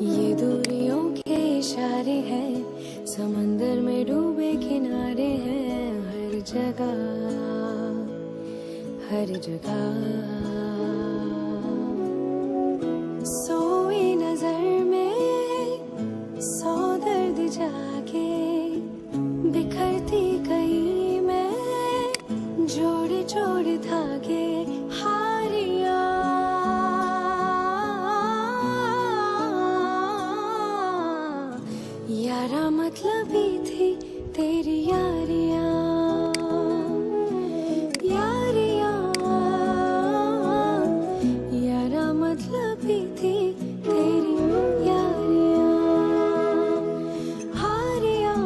ये दूरियों के इशारे हैं, समंदर में डूबे किनारे हैं। हर जगह हर जगह सोई नजर में सौ दर्द जाके बिखरती कहीं मैं जोड़े जोड़े धागे। हारिया यारा मतलब ही थी तेरी यारियां, यारियां यारा मतलब ही थी तेरी यारियां। हारिया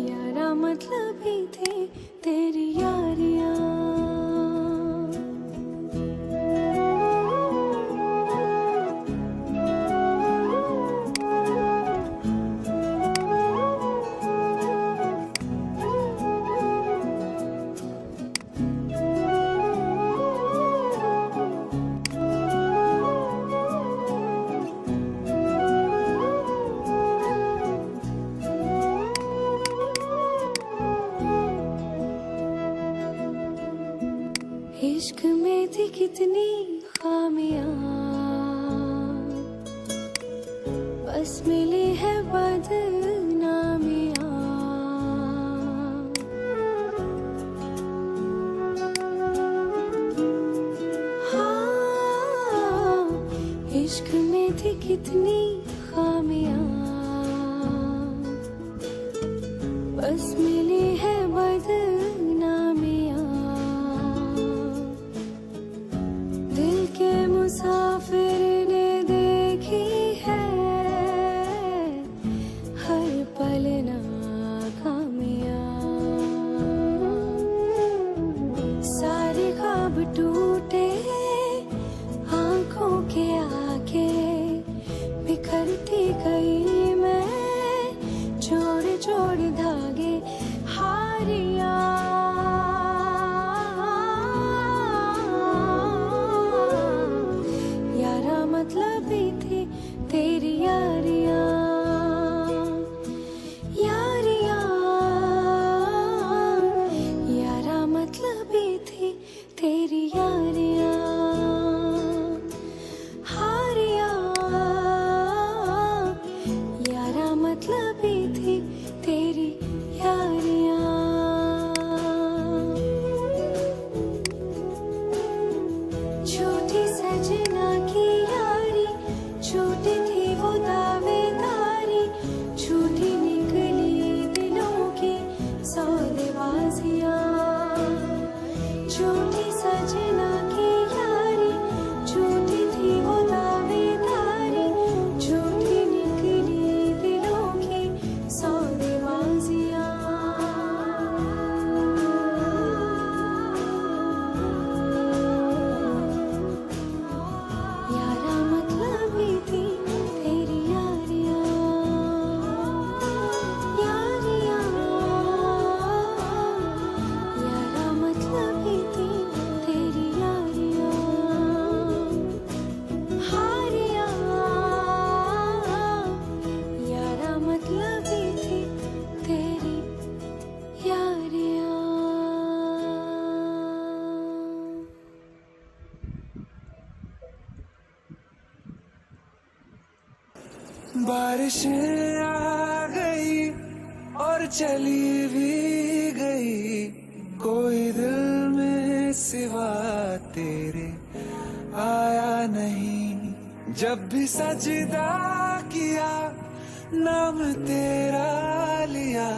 यारा मतलब ही थी तेरी यारियां। इश्क में थी कितनी खामियां, बस मिली है बदनामियां। हाँ, इश्क में थी कितनी खामियां, बस मिली है बदनामियां। दिल के मुसाफिर ने देखी है हर पल नाकामियां। सारे ख्वाब टूटे आंखों के आगे बिखरती गई मैं जोड़ जोड़ धागे। हारिया यारा मतलब ही थी तेरी यारियां, यारियां यारा मतलब ही थी तेरी यारियां। हारिया यारा मतलब ही थी तेरी यारियां। छोटी सजना की यारी, छोटी थी वो दावेदारी, झूठी निकली दिलों की सौदेबाजियां। छोटी सजना की यारी, झूठी थी वो दावेदारी, झूठी निकली दिलों की सौदेबाजियां। यारा मतलब ही थी तेरी यारियां, यारियां यारा मतलब ही थी तेरी यारियां। हारिया यारा मतलब ही थी तेरी यारियां। बारिशें आ गई और चली भी गई, कोई दिल में सिवा तेरे आया नहीं। जब भी सजदा किया नाम तेरा लिया,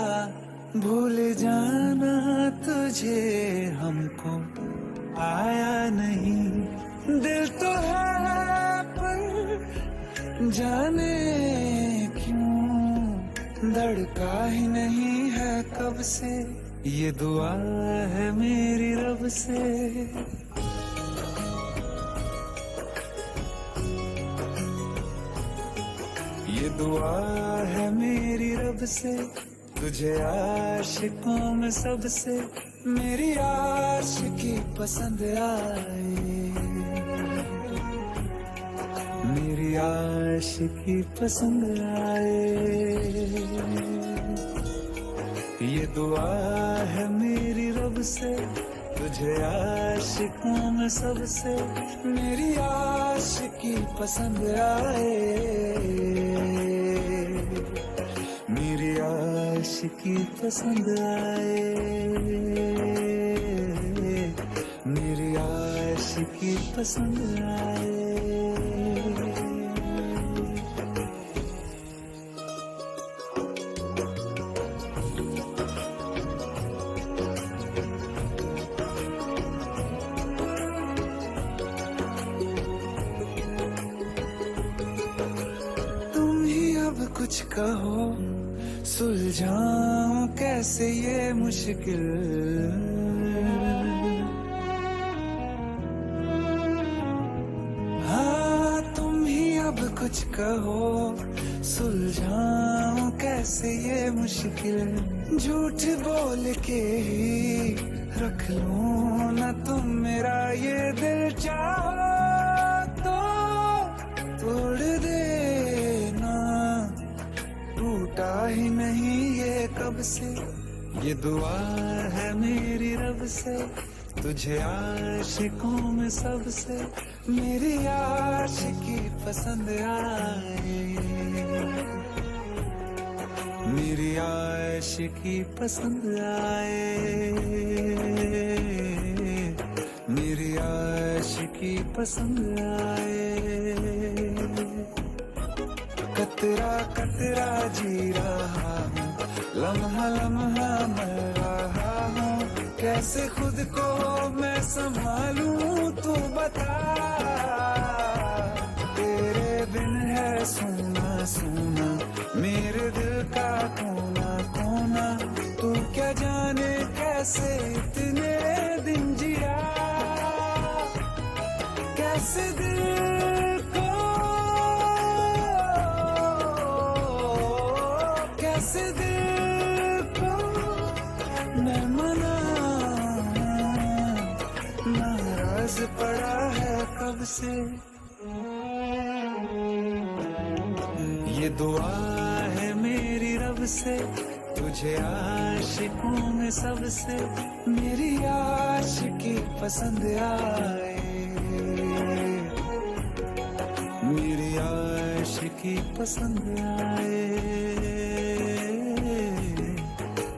भूल जाना तुझे हमको आया नहीं। दिल तो है पर जाने क्यों धड़का ही नहीं है कब से। ये दुआ है मेरी रब से। ये दुआ है मेरी रब से, तुझे आशिकों में सबसे मेरी आशिकी पसंद आए। मेरी आशिकी पसंद आए। ये दुआ है मेरी रब से, तुझे आशिकों में सबसे मेरी आशिकी पसंद आए। मेरी आशिकी पसंद आए। मेरी आशिकी पसंद आए। कुछ कहो सुलझाऊं कैसे ये मुश्किल, हाँ तुम ही अब कुछ कहो सुलझाऊं कैसे ये मुश्किल। झूठ बोल के ही रख लूं ना तुम मेरा ये दिल, चाहो तो तोड़ देना, टूटा ही नहीं ये कब से। ये दुआ है मेरी रब से, तुझे आशिकों में सबसे मेरी आशिकी पसंद आए। मेरी आशिकी पसंद आए। मेरी आशिकी पसंद आए। कतरा कतरा जी रहा हूँ, लम्हा लम्हा मर रहा हूँ, कैसे खुद को मैं संभालूं तू बता। तेरे बिन है सुना सुना मेरे दिल का कोना कोना, तू क्या जाने कैसे इतने दिन जिया, कैसे दिल को कैसे दिल को मैं मनाऊं, नाराज पड़ा है कब से। ये दुआ है मेरी रब से, तुझे आशिकों में सबसे मेरी आशिकी पसंद आए। मेरी आशिकी पसंद आए।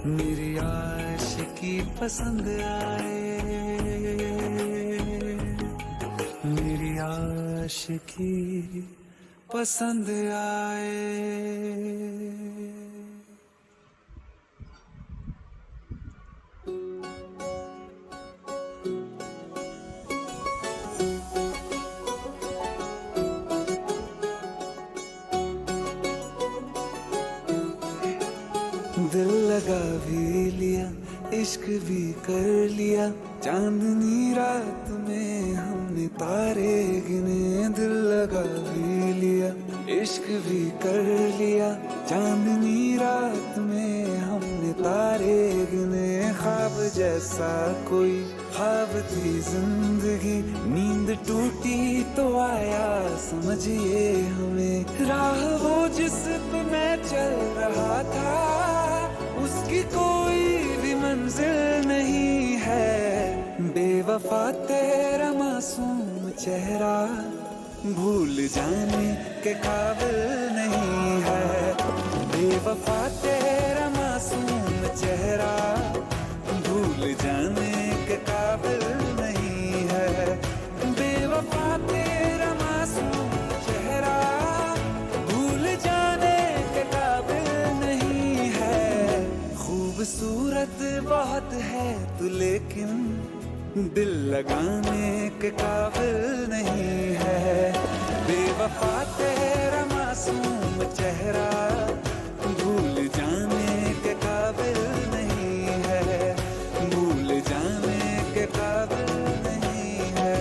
मेरी आशिकी पसंद आए। मेरी आशिकी पसंद आए। दिल लगा भी लिया, इश्क भी कर लिया, चांदनी रात में हमने तारे गिने। दिल लगा भी लिया, इश्क भी कर लिया, चांदनी रात में हमने तारे गिने। ख्वाब जैसा कोई ख्वाब थी जिंदगी, नींद टूटी तो आया समझिए हमें। राह वो जिस पे मैं चल रहा था, उसकी कोई भी मंजिल नहीं है। बेवफा तेरा मासूम चेहरा भूल जाने के काबिल नहीं है। बेवफा तेरा मासूम चेहरा भूल जाने के काबिल नहीं है। बेवफा तेरा मासूम चेहरा भूल जाने के काबिल नहीं है। खूबसूरत बहुत है तू लेकिन दिल लगाने के काबिल नहीं है। बेवफा तेरा मासूम चेहरा भूल जाने के काबिल नहीं है। भूल जाने के काबिल नहीं है।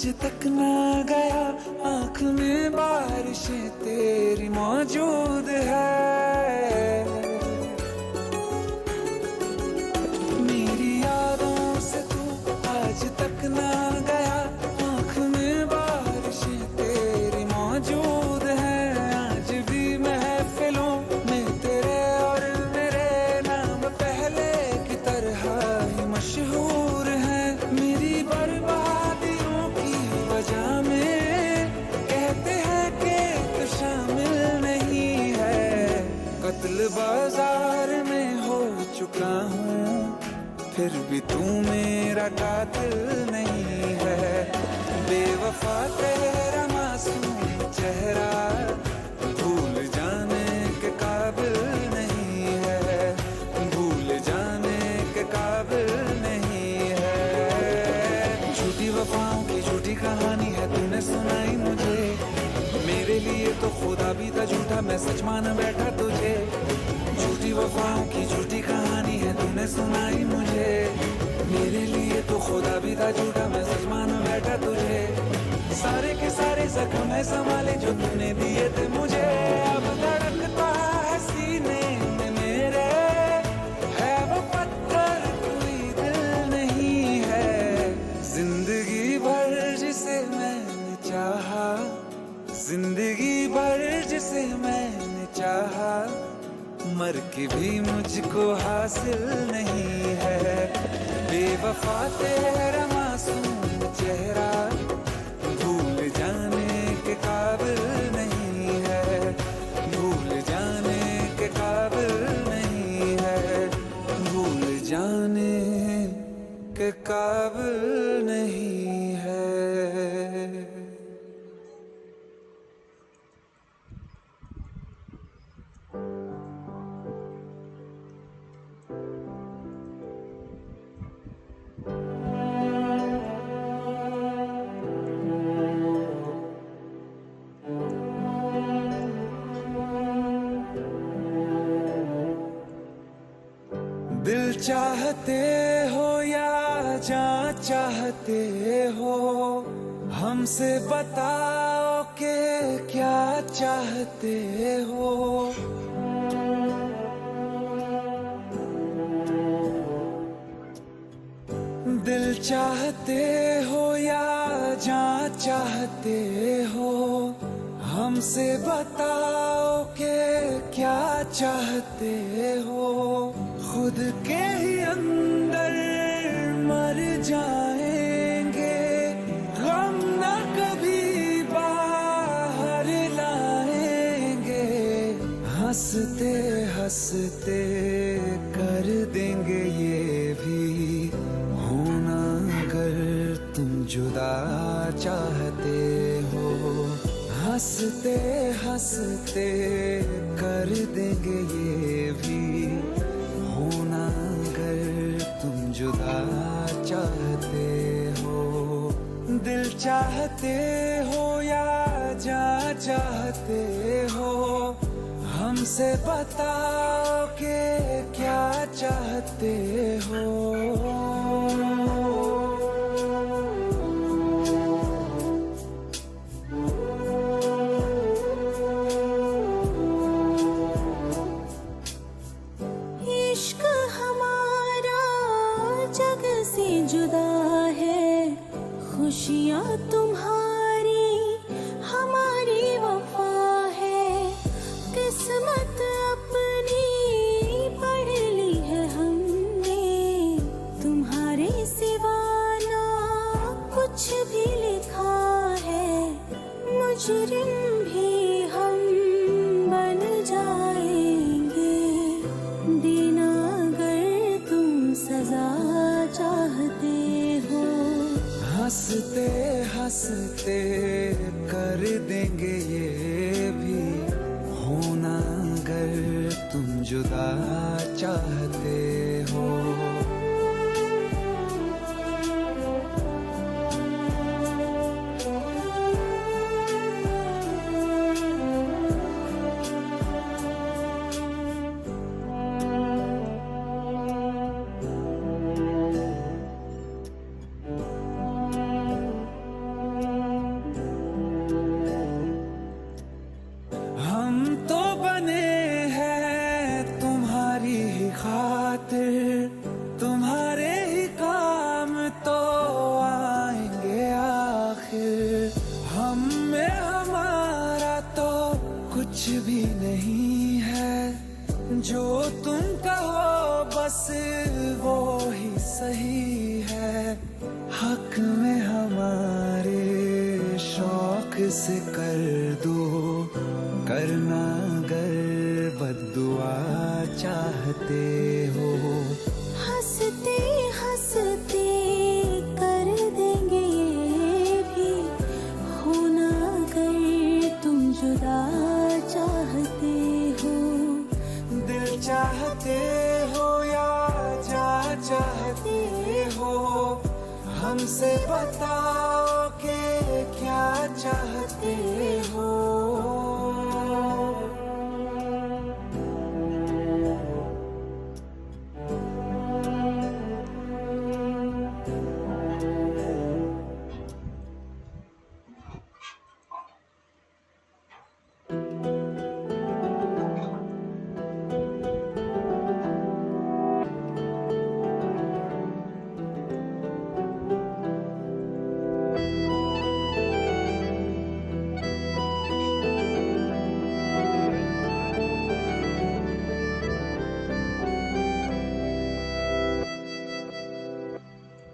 आज तक ना गया, आँख में बारिशें तेरी मौजूद है। मेरी यादों से तू आज तक ना गया, आँख में बारिशें तेरी मौजूद है। आज भी महफिलों में तेरे और मेरे नाम पहले की तरह ही मशहूर है। मेरी बर्बादियों की वजह में कहते हैं कि तू शामिल नहीं है। कत्ल बाजार में हो चुका हूँ, फिर भी तू मेरा कातिल नहीं है। बेवफा तेरा मासूम चेहरा भूल जाने के काबिल नहीं है, भूल जाने के काबिल नहीं है। झूठी वफाओं की झूठी कहानी है तूने सुनाई मुझे, मेरे लिए तो खुदा भी था झूठा, मैं सच मान बैठा तुझे। झूठी वफाओं की झूठी कहानी है तूने सुनाई मुझे, मेरे लिए तो खुदा भी था झूठा, मैं सच मान बैठा तुझे। सारे के सारे जख्म है संभाले जो तूने दिए थे मुझे, अब धड़कता है सीने में मेरे, है वो पत्थर कोई दिल नहीं है। जिंदगी भर जिसे मैंने चाहा, जिंदगी भर जिसे मैंने चाहा, मर के भी मुझको हासिल नहीं है। बेवफा तेरा मासूम चेहरा भूल जाने के काबिल नहीं है, भूल जाने के काबिल नहीं है, भूल जाने के काबिल नहीं है। दिल चाहते हो या जान चाहते हो, हमसे बताओ कि क्या चाहते हो। दिल चाहते हो या जान चाहते हो, हमसे बताओ कि क्या चाहते हो। खुद के ही अंदर मर जाएंगे, गम न कभी बाहर लाएंगे। हंसते हंसते कर देंगे ये भी होना, अगर तुम जुदा चाहते हो। हंसते हंसते कर देंगे ये भी होना, अगर तुम जुदा चाहते हो। दिल चाहते हो या जान चाहते हो, हमसे बताओ कि क्या चाहते हो। जुदा है खुशियाँ तुम्हारी, हमारी वफा है। किस्मत अपनी पढ़ ली है हमने, तुम्हारे सिवा ना कुछ भी लिखा है। मुजरिम भी हम बन जाएंगे, देना अगर तुम सजा चाहते हो। हंसते हंसते कर देंगे ये भी होना, अगर तुम जुदा चाहते हो। खातिर तुम्हारे ही काम तो आएंगे आखिर। हम में हमारा तो कुछ भी नहीं है, जो तुम कहो बस वो ही सही है। हक में हमारे शौक से कर दो, करना अगर बद्दुआ चाहते हो। हंसते हंसते कर देंगे ये भी, होना अगर तुम जुदा चाहते हो। दिल चाहते हो या जा चाहते हो, हमसे बताओ कि क्या चाहते हो।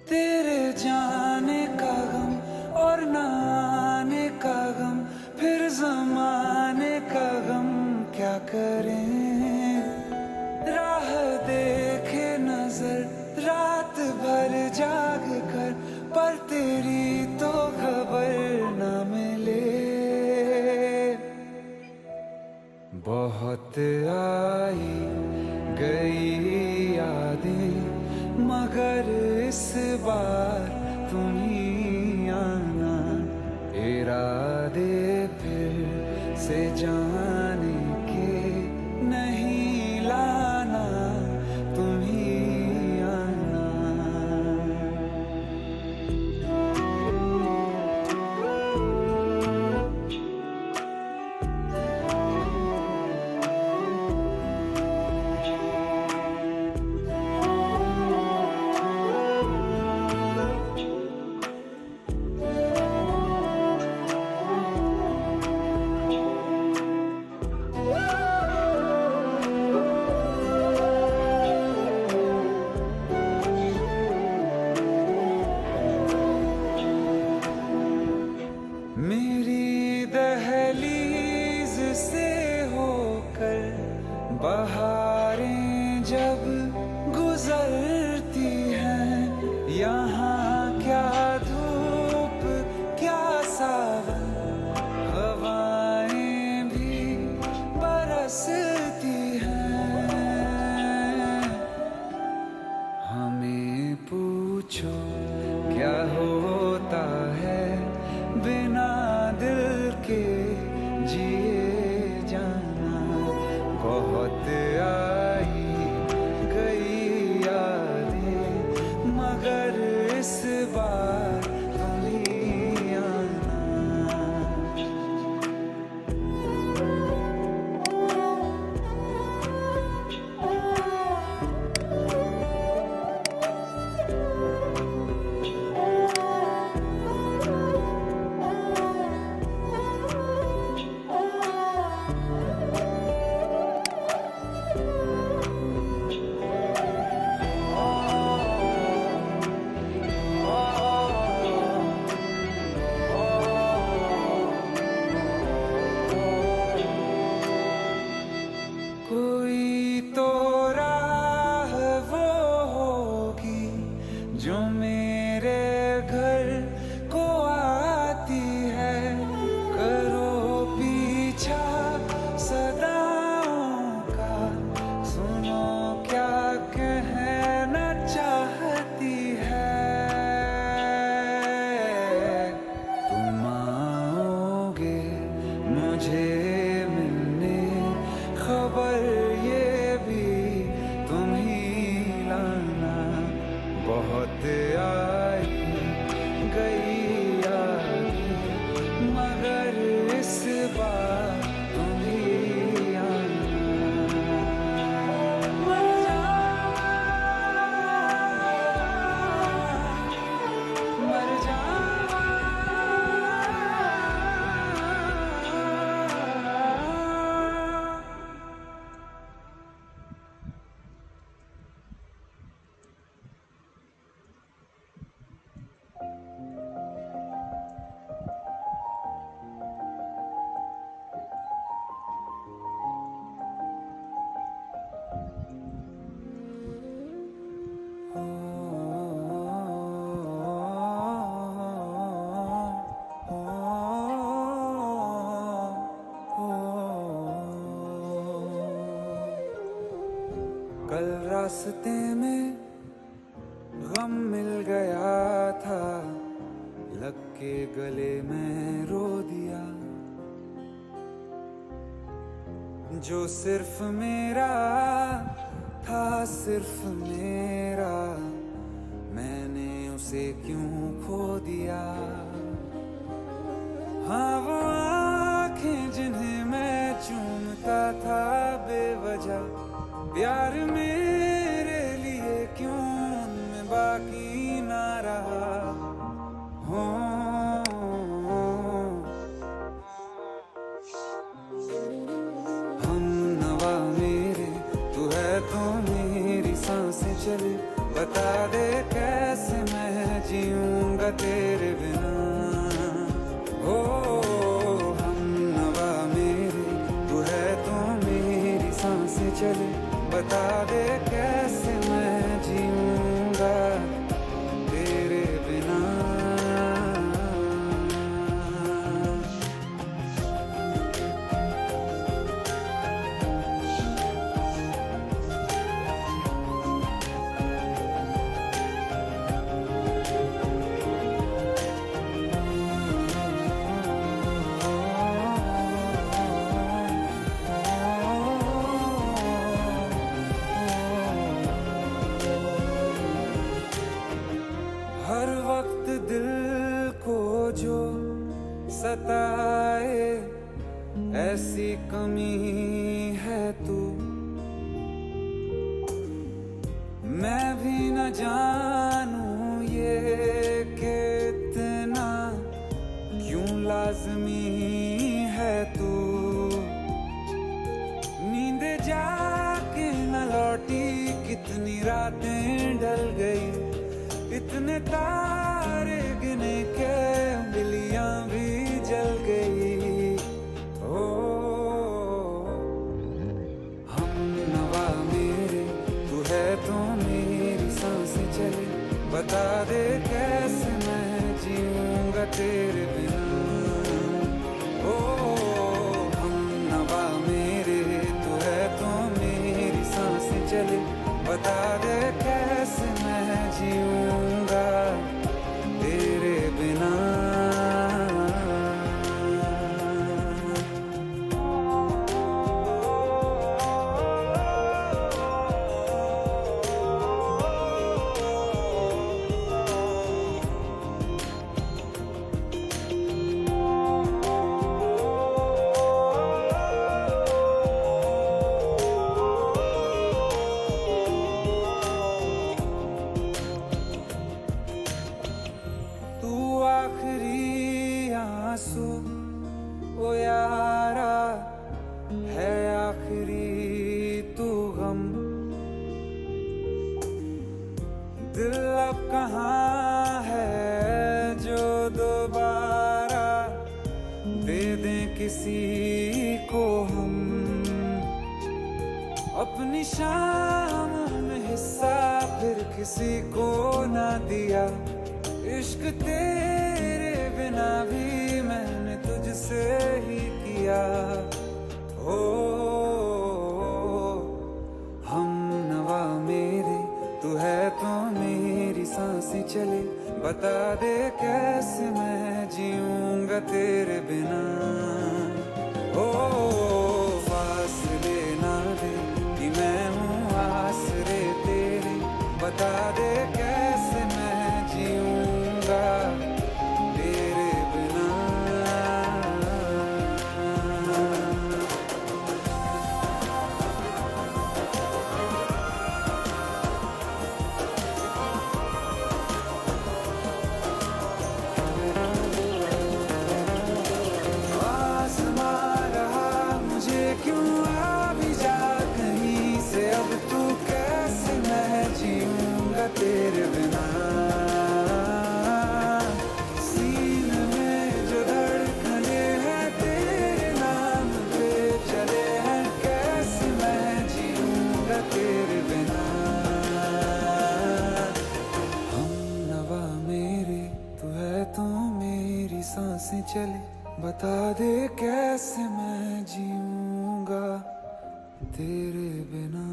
तेरे जाने का गम और न आने का गम, फिर जमाने का गम क्या करें। राह देखे नजर रात भर जाग कर, पर तेरी तो खबर न मिले। बहुत आई गई यादें, मगर इस बार तुम ही आना। इरादे फिर से जाने के नहीं लाना, तुम ही आना। मेरी दहलीज से होकर बहारें जब गुजरती हैं, यहाँ क्या धूप क्या सावन, हवाएं भी बरसती हैं। हमें पूछो क्या होता है बिना दिल के जिए जाना। बहुत आई गई यादें, मगर इस बार तुम ही आना। कोई तो राह वो होगी जो मेरे घर को आती है। करो पीछा सदाओं का, सुनो क्या कहना चाहती है। तुम आओगे मुझे मिलने, खबर ये भी तुम ही लाना। बहुत आई गई यादें, मगर इस बार तुम ही आना। मर जाओ रास्ते में गम मिल गया था, लग के गले में रो दिया। जो सिर्फ मेरा था, सिर्फ मेरा, मैंने उसे क्यों खो दिया। हाँ वो आँखें जिन्हें मैं चूमता था बेवजह, प्यार मेरे लिए क्यों उनमें बाकी ना रहा। हो हम नवा मेरे, तू है तो मेरी सांसें चले, बता दे कैसे मैं जीऊंगा तेरे बिना। हो हम नवा मेरे, तू है तो मेरी सांसें चले, बता दे कैसे मैं जीऊंगा तेरे बिना। हर वक्त दिल को जो सताए, ऐसी कमी है तू। मैं भी न जानूं ये कि इतना क्यों लाज़मी है तू। नींद जाके न लौटी, कितनी रातें ढल गई, इतने तारे गिने के बिलियां भी जल गई। ओ हम नवा मेरे, तू है तो मेरी सांसें चले, बता दे कैसे मैं जीऊंगा तेरे बिना। ओ हम नवा मेरे, तू है तो मेरी सांसें चले, बता दे कैसे मैं जीऊंगा तेरे बिना। आखिरी आंसू ओ यारा है, आखिरी तू गम। दिल अब कहाँ है जो दोबारा दे दें किसी को हम। अपनी शामों में हिस्सा फिर किसी को ना दिया, इश्क तेरे बिना भी मैंने तुझसे ही किया। हो हम नवा मेरे, तू है तो मेरी सांसें चले, बता दे कैसे मैं जीऊंगा तेरे बिना। ओ फासले ना दे कि मैं हूँ आसरे तेरे, बता दे कैसे मैं जीऊंगा तेरे बिना। आसमां रहा मुझे क्यों आ भी जा कहीं से, अब तू कैसे मैं जीऊंगा तेरे बिना। सीने में जो धड़कने हैं तेरे नाम पे चले हैं, कैसे मैं जीऊंगा तेरे बिना। हम नवा मेरे, तू है तो मेरी सांसें चले, बता दे कैसे मैं जीऊंगा तेरे बिना।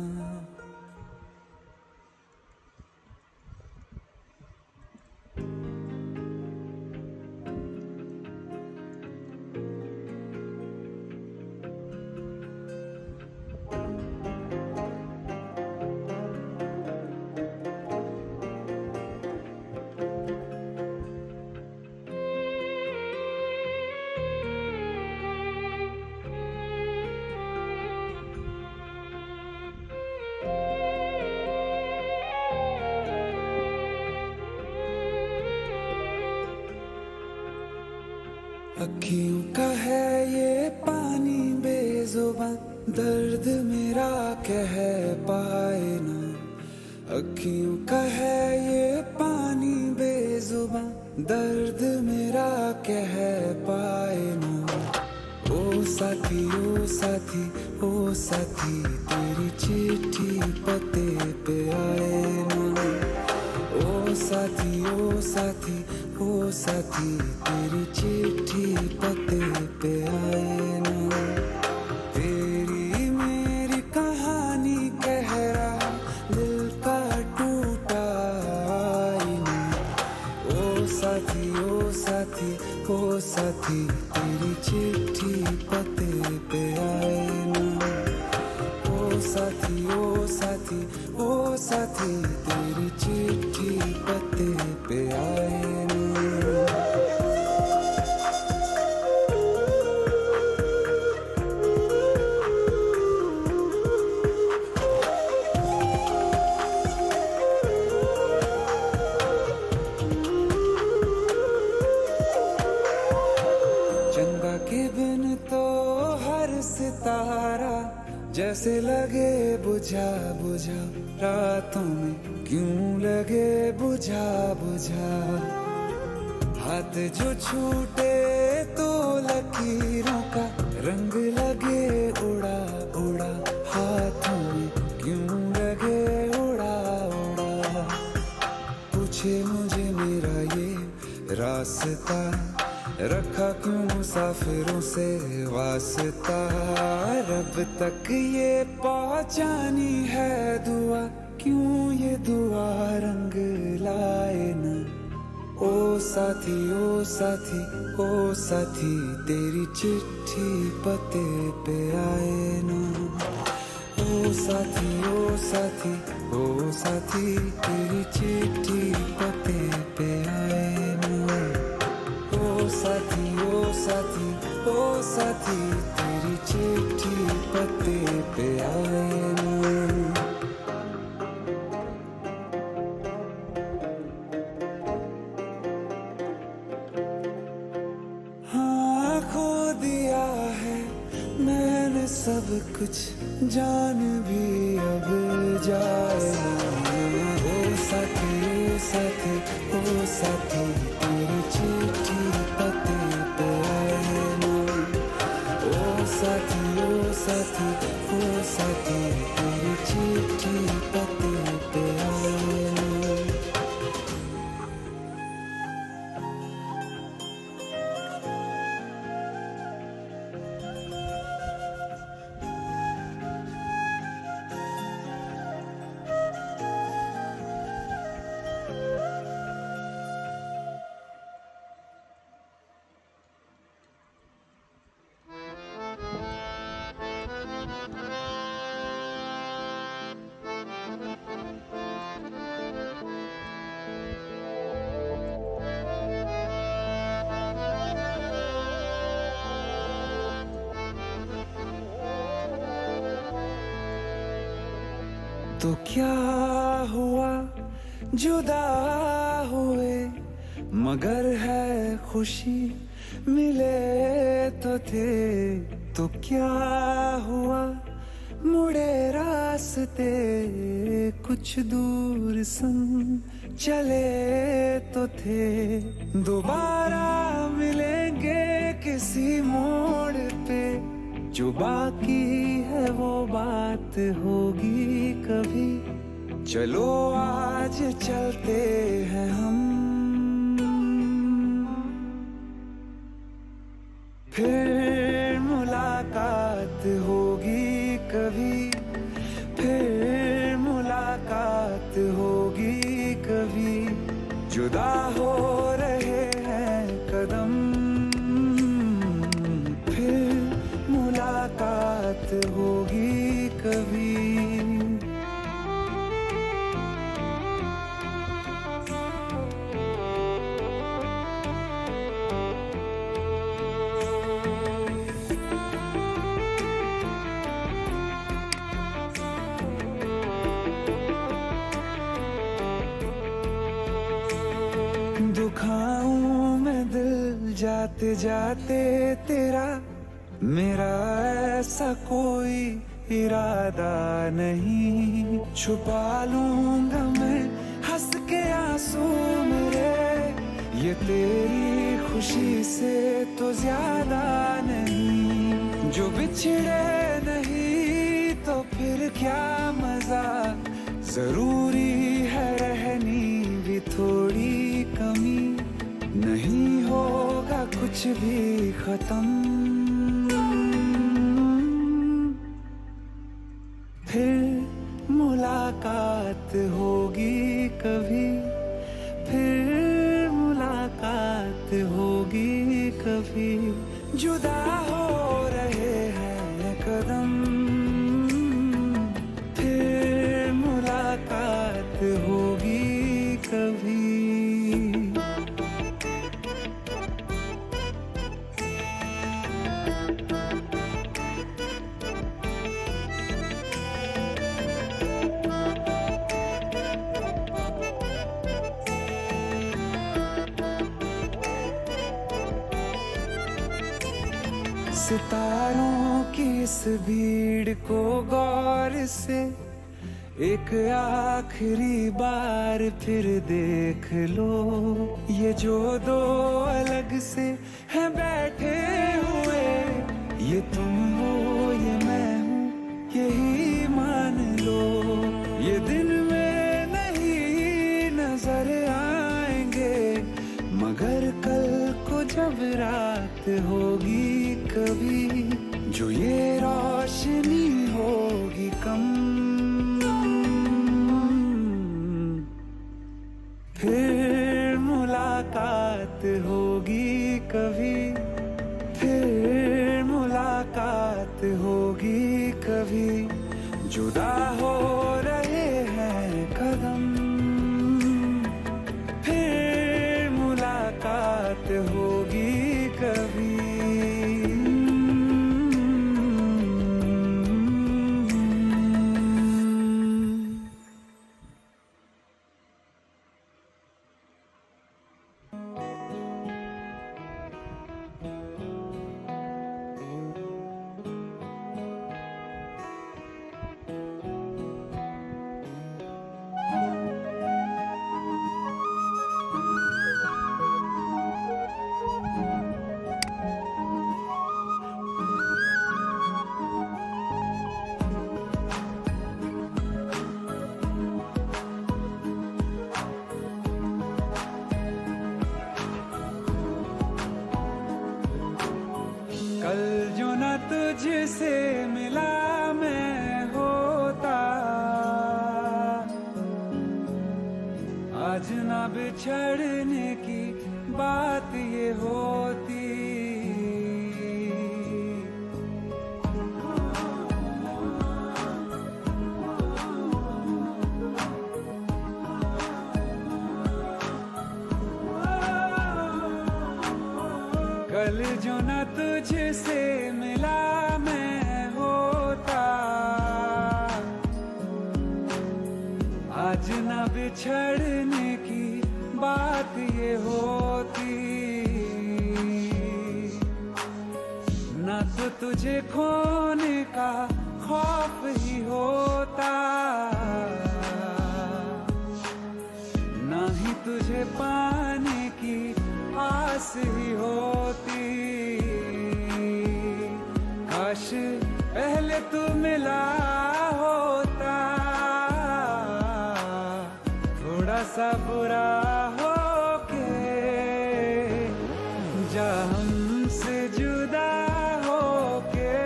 अखियों का है ये पानी बेजुबां, दर्द मेरा कह पाए ना। अखियों का है ये पानी बेजुबां, दर्द मेरा कह पाए ना। ओ साथी ओ साथी ओ साथी, तेरी चिट्ठी पते पे आए ना। ओ साथी ओ साथी ओ साथी, तेरी चिट्ठी पते पे आए ना। तेरी मेरी कहानी कह रहा दिल का टूटा आईना। ओ साथी ओ साथी ओ साथी, तेरी चिट्ठी पते पे आए ना। ओ साथी ओ साथी ओ साथी, तेरी चिट्ठी पते पे आए ना। चंदा के बिन तो हर सितारा जैसे लगे बुझा बुझा, रातों में क्यों लगे बुझा बुझा। हाथ जो छूटे तो लकीरों का रंग लगे उड़ा उड़ा, हाथों में क्यों लगे उड़ा उड़ा। पूछे मुझे मेरा ये रास्ता, रखा क्यों मुसाफिरों से वास्ता। रब तक ये पहुंचानी है दुआ, क्यों ये दुआ रंग लाए न। ओ साथी ओ साथी ओ साथी, तेरी चिट्ठी पते पे आए ना। ओ साथी ओ साथी ओ साथी, तेरी चिट्ठी पते पे आए ना। ओ साथी ओ साथी ओ साथी, तेरी चिट्ठी पते पे आए ना। हाँ खो दिया है मैंने सब कुछ, जान भी अब जाए ना। ओ साथी ओ साथी ओ साथी, तेरी चिट्ठी पते पे आए ना। ओ साथी ओ साथी ओ साथी, तेरी चिट्ठी पते पे आए ना। तो क्या हुआ जुदा हुए, मगर है खुशी मिले तो थे। तो क्या हुआ मुड़े रास्ते, कुछ दूर संग चले तो थे। दोबारा मिलेंगे किसी मोड़ पे, जो बाकी है वो बात होगी कभी। चलो आज चलते हैं हम, फिर मुलाकात होगी कभी। फिर मुलाकात होगी कभी। जुदा हो रहे हैं कदम, फिर मुलाकात होगी कभी। दुखाऊं मैं दिल जाते जाते तेरा मेरा ऐसा कोई इरादा नहीं, छुपा लूंगा मैं हंस के आंसू मेरे, ये तेरी खुशी से तो ज्यादा नहीं। जो बिछड़े नहीं तो फिर क्या मजा, जरूरी है रहनी भी थोड़ी कमी, नहीं होगा कुछ भी खत्म। फिर मुलाकात होगी कभी, फिर मुलाकात होगी कभी, जुदा हो रहे हैं कदम, फिर मुलाकात होगी कभी। सितारों की इस भीड़ को गौर से एक आखिरी बार फिर देख लो, ये जो दो अलग से हैं बैठे हुए, ये तुम हो ये मैं हूँ यही मान लो, ये दिन में नहीं नजर आएंगे, मगर कल को जब रात होगी कभी, जो ये रोशनी होगी कम, फिर मुलाकात होगी कभी, फिर मुलाकात होगी कभी, जुदा हो रहे हैं कदम, फिर मुलाकात होगी कभी। कल जो न तुझसे मिला मैं होता, आज न बिछड़ने की बात ये होती, कल जो न तुझसे मिला मैं होता, आज न बिछड़ने की बात ये होती, न तो तुझे खोने का खौफ ही होता, न ही तुझे पाने की आस ही होती, काश पहले तू मिला होता, थोड़ा सा बुरा हो के जा हमसे जुदा हो के,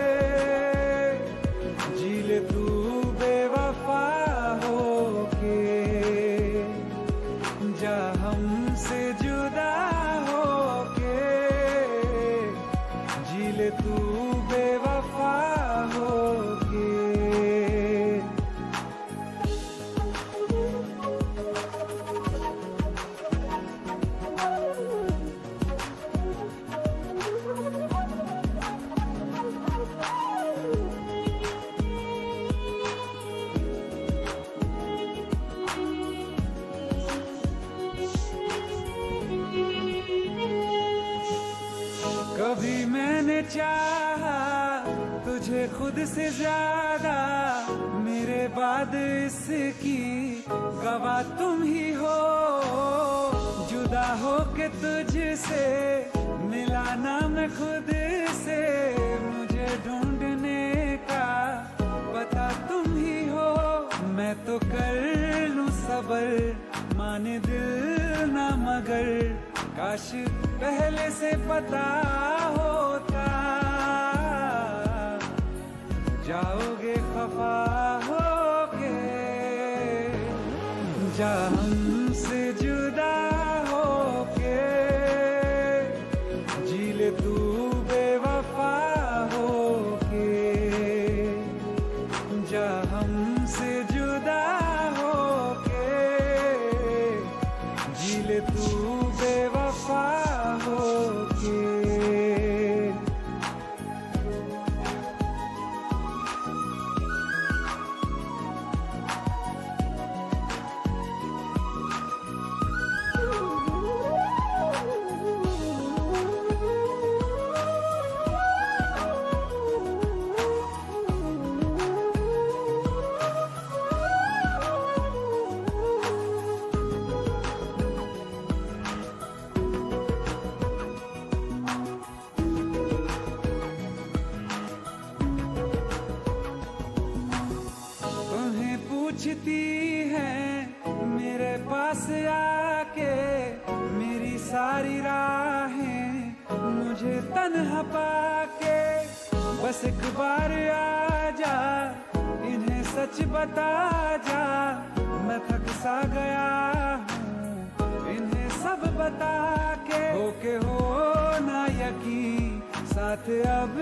जी ले तू बेवफा हो के, जा हमसे जुदा हो के, जी ले तू बेवफा हो के। खुद से ज्यादा मेरे बाद इसकी गवाह तुम ही हो। जुदा हो के तुझसे मिला ना मैं खुद से, मुझे ढूंढने का पता तुम ही हो। मैं तो कर लूं सबर, माने दिल ना मगर, काश पहले से पता होता। जाओगे खफा होके, जा हमसे जुदा होके, जी ले तू बेवफा होके। जा हमसे जुदा होके, जी ले तू बेवफा होके। पूछती है मेरे पास आके मेरी सारी राहें, मुझे तन्हा पाके। बस एक बार आ जा, इन्हें सच बता जा, मैं थक सा गया हूँ इन्हें सब बता के। होके हो ना यकीन, साथ अब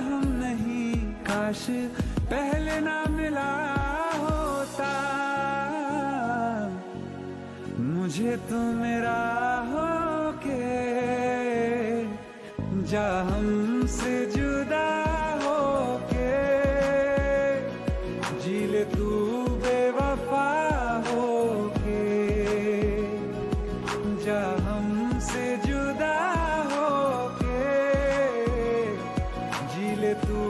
हम नहीं, काश पहले ना मिला होता। मुझे तो मेरा होके, जा हमसे जुदा होके, जी ले तू बेवफा होके। जा हमसे जुदा होके, जी ले तू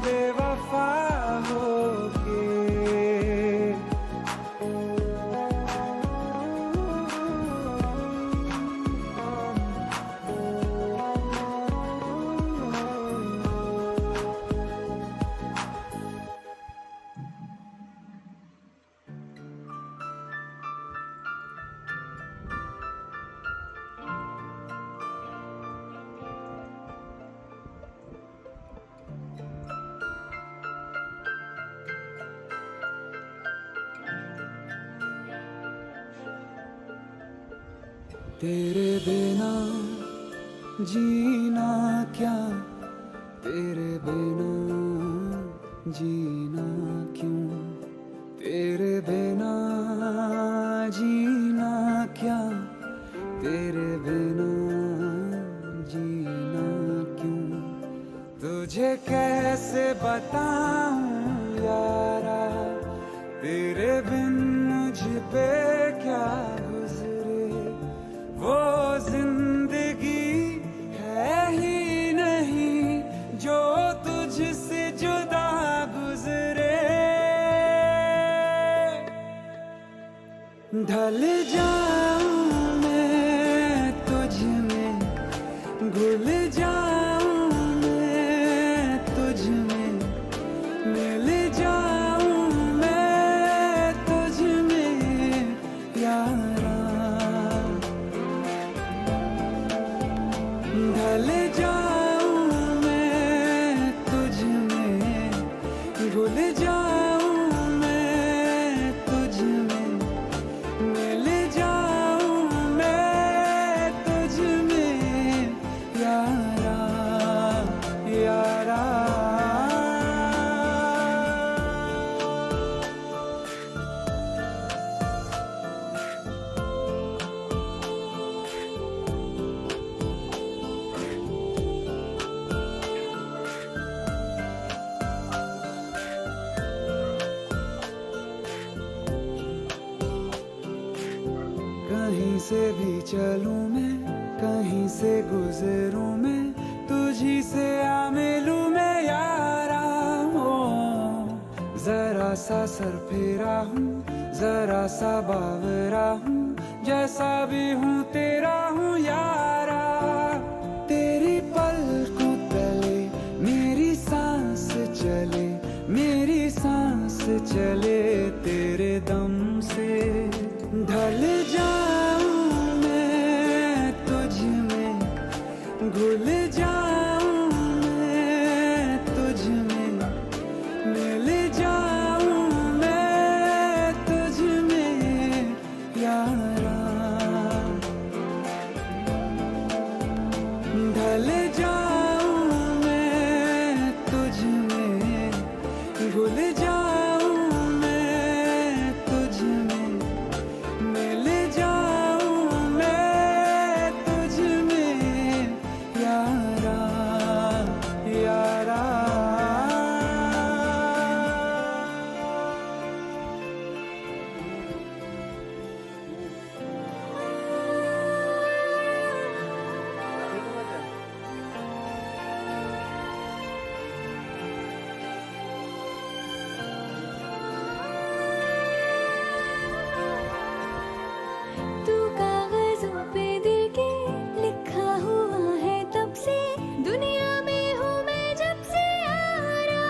बेवफा होके। तेरे बिना जीना क्या, तेरे बिना जीना क्यों, तेरे बिना जीना क्या, तेरे बिना जीना क्यों। तुझे कैसे बताऊं यारा, तेरे बिन मुझ पे क्या गुजरे। वो जिंदगी है ही नहीं जो तुझसे जुदा गुजरे। ढल जाऊं मैं तुझ में, घुल जाऊं मैं तुझ में, मिल जाऊं मैं तुझ में यारा। ढल जाऊं मैं तुझ में, घुल जाऊं मैं तुझ में, मिल जाऊं मैं तुझ में यारा, यारा। कहीं से भी चलूं मैं, कहीं से गुजरूं मैं, तुझी से आ मिलूं मैं यारा। हो जरा सा सर फेरा हूँ, जरा सा बावरा हूँ, जैसा भी हूँ तेरा हूँ यारा। तेरी पलकों तले मेरी सांस चले, मेरी सांस चले तेरे दम से। ढल जाऊं मैं तुझ में, घुल जाऊं मैं तुझ में, मिल जाऊं मैं तुझ में यारा। ढल जाऊं मैं तुझ में, घुल जाऊं मैं तुझ में, मिल जाऊं मैं तुझ में यारा, यारा। तू कागजों पे दिल के लिखा हुआ है तब से, दुनिया में हूँ मैं जब से यारा।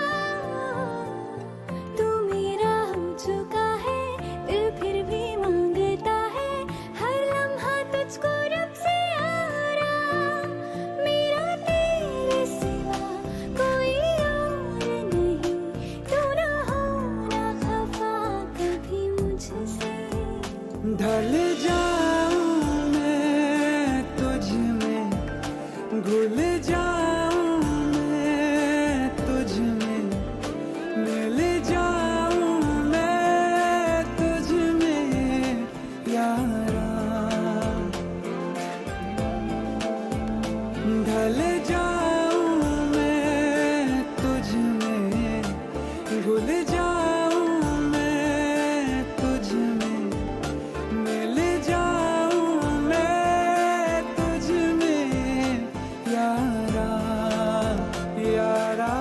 तू मेरा हो चुका है, दिल फिर भी मांगता है हर लम्हा तुझको रब से यारा। मेरा तेरे सिवा कोई और नहीं, तू ना होना खफा कभी मुझसे। ढल जाऊं मैं तुझ में, घुल जाऊं मैं तुझ में, मिल जाऊं मैं तुझ में यारा। ढल जाऊं मैं तुझ में, घुल जाऊं मैं तुझ में, मिल जाऊं मैं तुझ में यारा, यारा।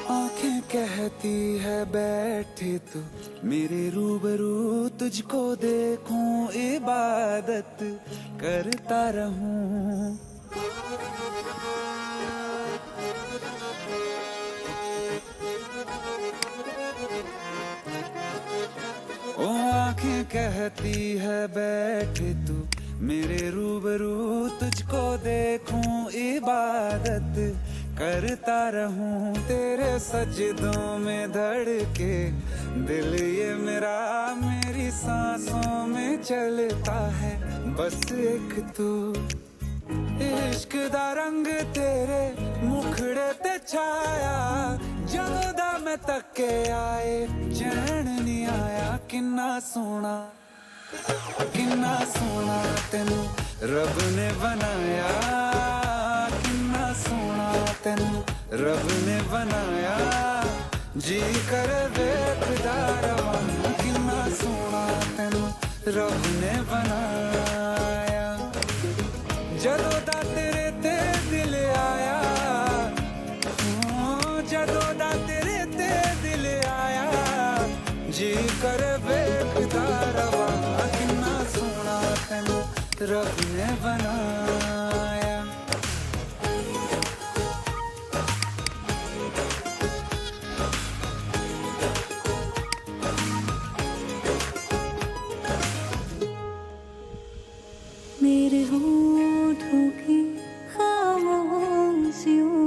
आंखें कहती है बैठे तो मेरे रूबरू, तुझको देखूं इबादत करता रहूं। ओ आंखें कहती है बैठे तू मेरे रूबरू, तुझको देखूं इबादत करता रहूं। तेरे सजदों में धड़के दिल ये मेरा, मेरी सांसों में चलता है बस एक तू। इश्क दा रंग तेरे मुखड़े ते छाया, ਜਦੋਂ ਦਾ मैं तके आए चैन नहीं आया। किन्ना सोना तेनू रब ने बनाया, किन्ना सोना तेनू रब ने बनाया। जी कर वेखदा रवां, किन्ना सोना तेनू रब ने बनाया। ਜਦੋਂ ਦਾ तेरे ते दिल आया, ਜਦੋਂ ਦਾ तेरे ते दिल आया। जी कर वेखदा रवां, किन्ना सोना तेनू रब ने बनाया। मेरे होठों की खामोशियों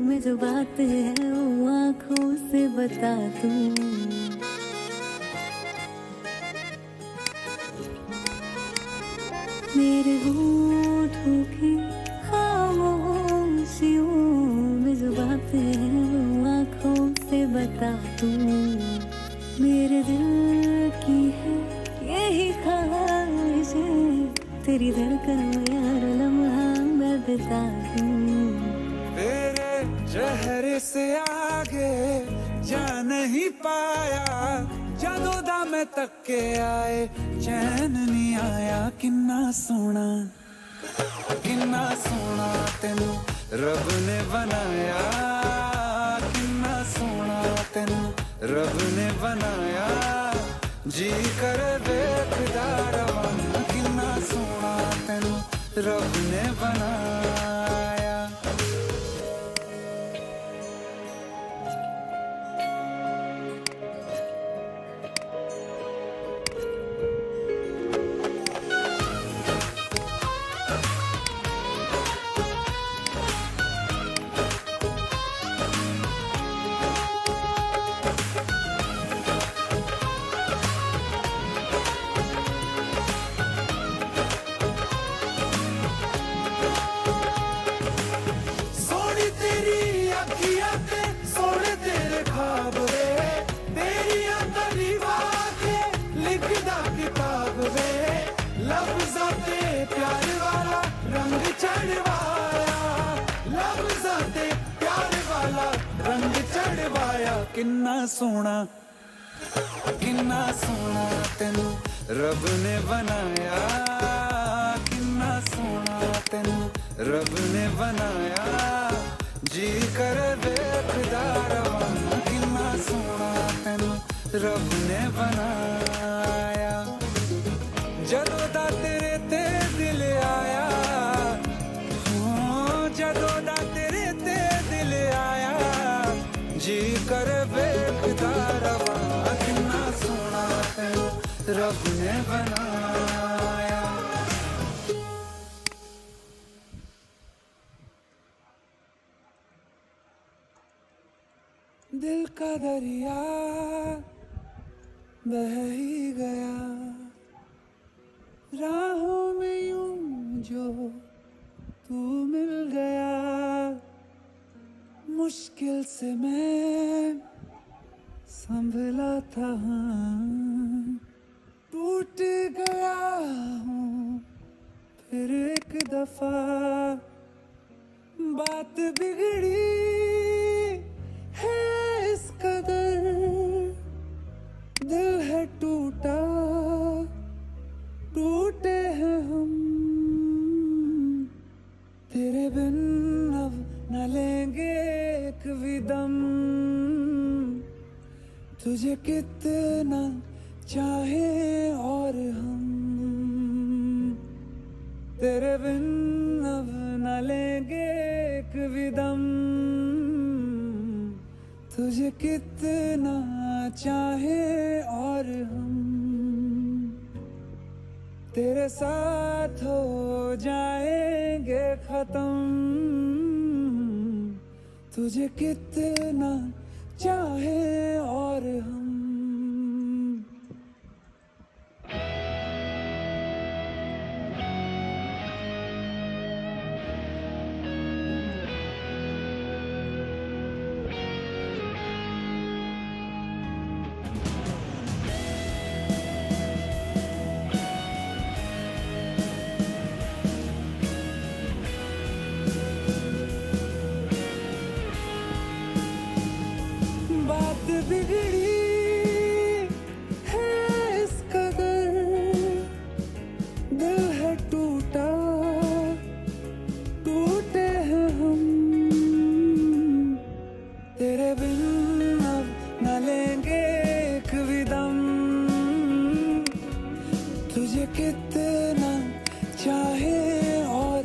में जो बात है वो आँखों से बता दूं। मेरे होठों की खामोशियों में जो बात है वो आँखों तेरी धड़कन में हर लम्हा मैं बिता दूं। तेरे चेहरे से आगे जा नहीं पाया, जदों दा मैं तक्के आए चैन नहीं आया। किन्ना सोना तेनू रब ने बनाया, किन्ना सोना तेनू रब ने बनाया। जी कर देखदा रवां, किन्ना सोना तेनू रब ने बनाया। प्यार वाला रंग चढ़वाया, लफ्ज़ां ते प्यार वाला रंग चढ़वाया। किन्ना सोना तेनू रब ने बनाया, किन्ना सोना तेनू रब ने बनाया। जी कर देखदा रवां, किन्ना सोना तेनू रब ने बनाया। जदों दा तेरे ते दिल आया, जदों दा तेरे ते दिल आया। जी कर देखदा रवां, किन्ना सोना तेनू रब ने बनाया। दिल का दरिया बह ही गया, राहों में यूं जो तू मिल गया। मुश्किल से मैं संभला था, टूट गया हूँ फिर एक दफा। बात बिगड़ी है इस कदर, दिल है टूटा, टूटे हैं हम। तेरे बिन अब न लेंगे एक भी दम, तुझे कितना चाहे और हम। तेरे बिन अब न लेंगे एक भी दम, तुझे कितना चाहे और हम। तेरे साथ हो जाएंगे खत्म, तुझे कितना चाहे और हम। बात बिगड़ी है इस कदर, दिल है टूटा, टूटे हैं हम। तेरे बिन अब न लेंगे एक भी दम, तुझे कितना चाहे